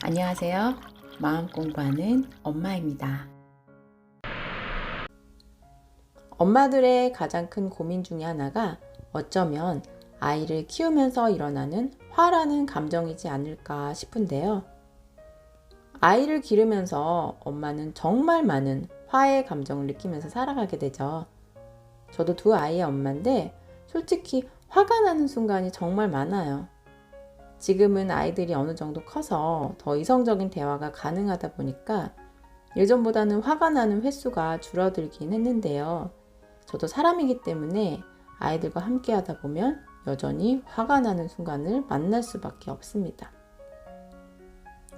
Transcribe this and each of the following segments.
안녕하세요. 마음 공부하는 엄마입니다. 엄마들의 가장 큰 고민 중에 하나가 어쩌면 아이를 키우면서 일어나는 화라는 감정이지 않을까 싶은데요. 아이를 기르면서 엄마는 정말 많은 화의 감정을 느끼면서 살아가게 되죠. 저도 두 아이의 엄마인데 솔직히 화가 나는 순간이 정말 많아요. 지금은 아이들이 어느 정도 커서 더 이성적인 대화가 가능하다 보니까 예전보다는 화가 나는 횟수가 줄어들긴 했는데요. 저도 사람이기 때문에 아이들과 함께 하다 보면 여전히 화가 나는 순간을 만날 수밖에 없습니다.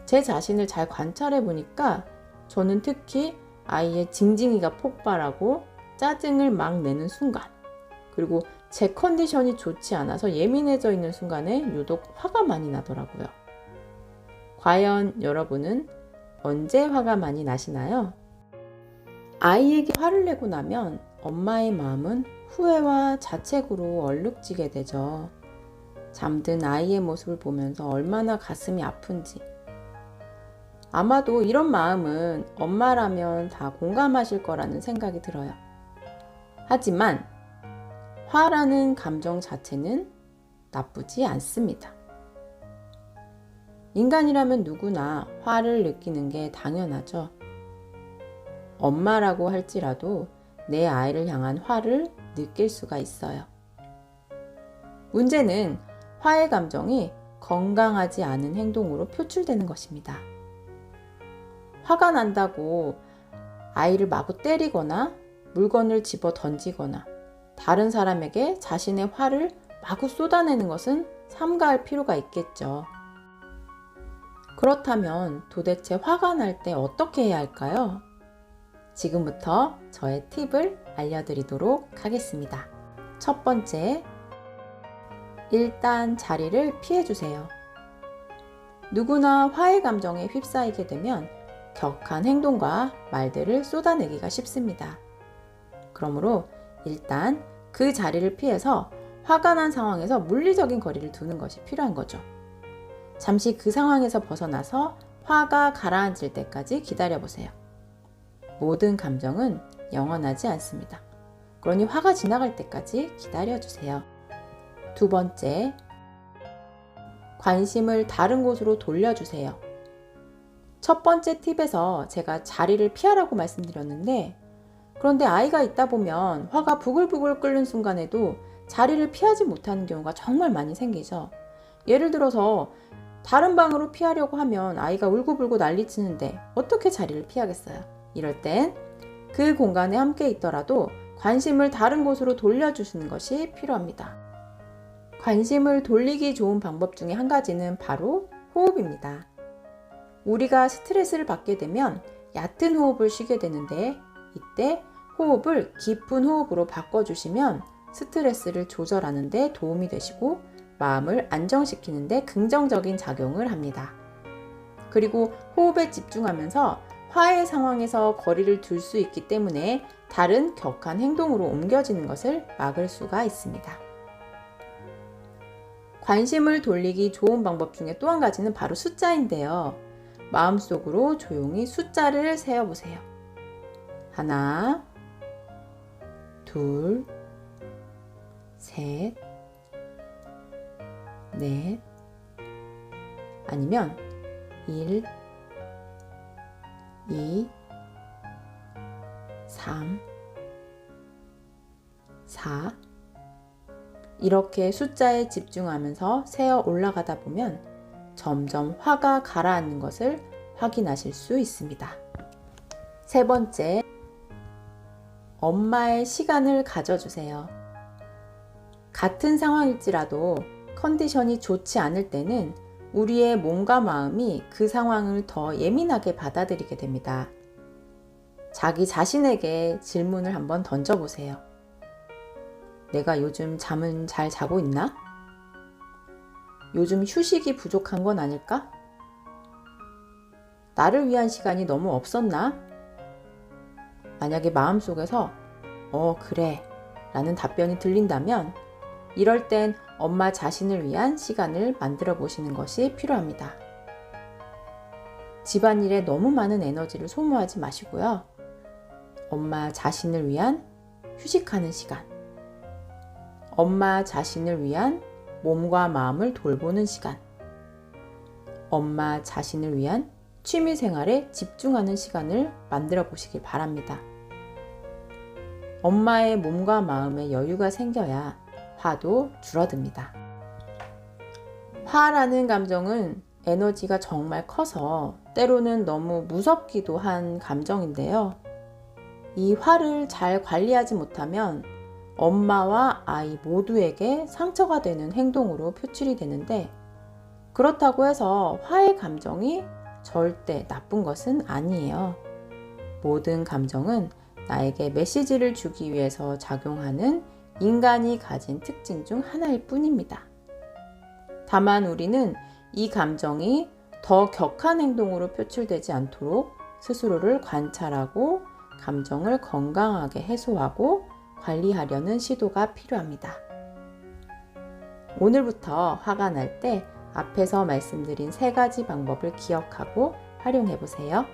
제 자신을 잘 관찰해 보니까 저는 특히 아이의 징징이가 폭발하고 짜증을 막 내는 순간, 그리고 제 컨디션이 좋지 않아서 예민해져 있는 순간에 유독 화가 많이 나더라고요. 과연 여러분은 언제 화가 많이 나시나요? 아이에게 화를 내고 나면 엄마의 마음은 후회와 자책으로 얼룩지게 되죠. 잠든 아이의 모습을 보면서 얼마나 가슴이 아픈지. 아마도 이런 마음은 엄마라면 다 공감하실 거라는 생각이 들어요. 하지만 화라는 감정 자체는 나쁘지 않습니다. 인간이라면 누구나 화를 느끼는 게 당연하죠. 엄마라고 할지라도 내 아이를 향한 화를 느낄 수가 있어요. 문제는 화의 감정이 건강하지 않은 행동으로 표출되는 것입니다. 화가 난다고 아이를 마구 때리거나 물건을 집어 던지거나 다른 사람에게 자신의 화를 마구 쏟아내는 것은 삼가할 필요가 있겠죠. 그렇다면 도대체 화가 날 때 어떻게 해야 할까요? 지금부터 저의 팁을 알려드리도록 하겠습니다. 첫 번째, 일단 자리를 피해주세요. 누구나 화의 감정에 휩싸이게 되면 격한 행동과 말들을 쏟아내기가 쉽습니다. 그러므로 일단 그 자리를 피해서 화가 난 상황에서 물리적인 거리를 두는 것이 필요한 거죠. 잠시 그 상황에서 벗어나서 화가 가라앉을 때까지 기다려보세요. 모든 감정은 영원하지 않습니다. 그러니 화가 지나갈 때까지 기다려주세요. 두 번째, 관심을 다른 곳으로 돌려주세요. 첫 번째 팁에서 제가 자리를 피하라고 말씀드렸는데, 그런데 아이가 있다 보면 화가 부글부글 끓는 순간에도 자리를 피하지 못하는 경우가 정말 많이 생기죠. 예를 들어서 다른 방으로 피하려고 하면 아이가 울고불고 난리치는데 어떻게 자리를 피하겠어요? 이럴 땐 그 공간에 함께 있더라도 관심을 다른 곳으로 돌려주시는 것이 필요합니다. 관심을 돌리기 좋은 방법 중에 한 가지는 바로 호흡입니다. 우리가 스트레스를 받게 되면 얕은 호흡을 쉬게 되는데 이때 호흡을 깊은 호흡으로 바꿔주시면 스트레스를 조절하는 데 도움이 되시고 마음을 안정시키는 데 긍정적인 작용을 합니다. 그리고 호흡에 집중하면서 화해 상황에서 거리를 둘 수 있기 때문에 다른 격한 행동으로 옮겨지는 것을 막을 수가 있습니다. 관심을 돌리기 좋은 방법 중에 또 한 가지는 바로 숫자인데요. 마음속으로 조용히 숫자를 세어보세요. 하나, 둘, 셋, 넷, 아니면 1, 2, 3, 4 이렇게 숫자에 집중하면서 세어 올라가다 보면 점점 화가 가라앉는 것을 확인하실 수 있습니다. 세 번째, 엄마의 시간을 가져주세요. 같은 상황일지라도 컨디션이 좋지 않을 때는 우리의 몸과 마음이 그 상황을 더 예민하게 받아들이게 됩니다. 자기 자신에게 질문을 한번 던져보세요. 내가 요즘 잠은 잘 자고 있나? 요즘 휴식이 부족한 건 아닐까? 나를 위한 시간이 너무 없었나? 만약에 마음속에서 그래 라는 답변이 들린다면 이럴 땐 엄마 자신을 위한 시간을 만들어 보시는 것이 필요합니다. 집안일에 너무 많은 에너지를 소모하지 마시고요. 엄마 자신을 위한 휴식하는 시간, 엄마 자신을 위한 몸과 마음을 돌보는 시간, 엄마 자신을 위한 취미 생활에 집중하는 시간을 만들어 보시길 바랍니다. 엄마의 몸과 마음에 여유가 생겨야 화도 줄어듭니다. 화라는 감정은 에너지가 정말 커서 때로는 너무 무섭기도 한 감정인데요. 이 화를 잘 관리하지 못하면 엄마와 아이 모두에게 상처가 되는 행동으로 표출이 되는데, 그렇다고 해서 화의 감정이 절대 나쁜 것은 아니에요. 모든 감정은 나에게 메시지를 주기 위해서 작용하는 인간이 가진 특징 중 하나일 뿐입니다. 다만 우리는 이 감정이 더 격한 행동으로 표출되지 않도록 스스로를 관찰하고 감정을 건강하게 해소하고 관리하려는 시도가 필요합니다. 오늘부터 화가 날 때 앞에서 말씀드린 3가지 방법을 기억하고 활용해 보세요.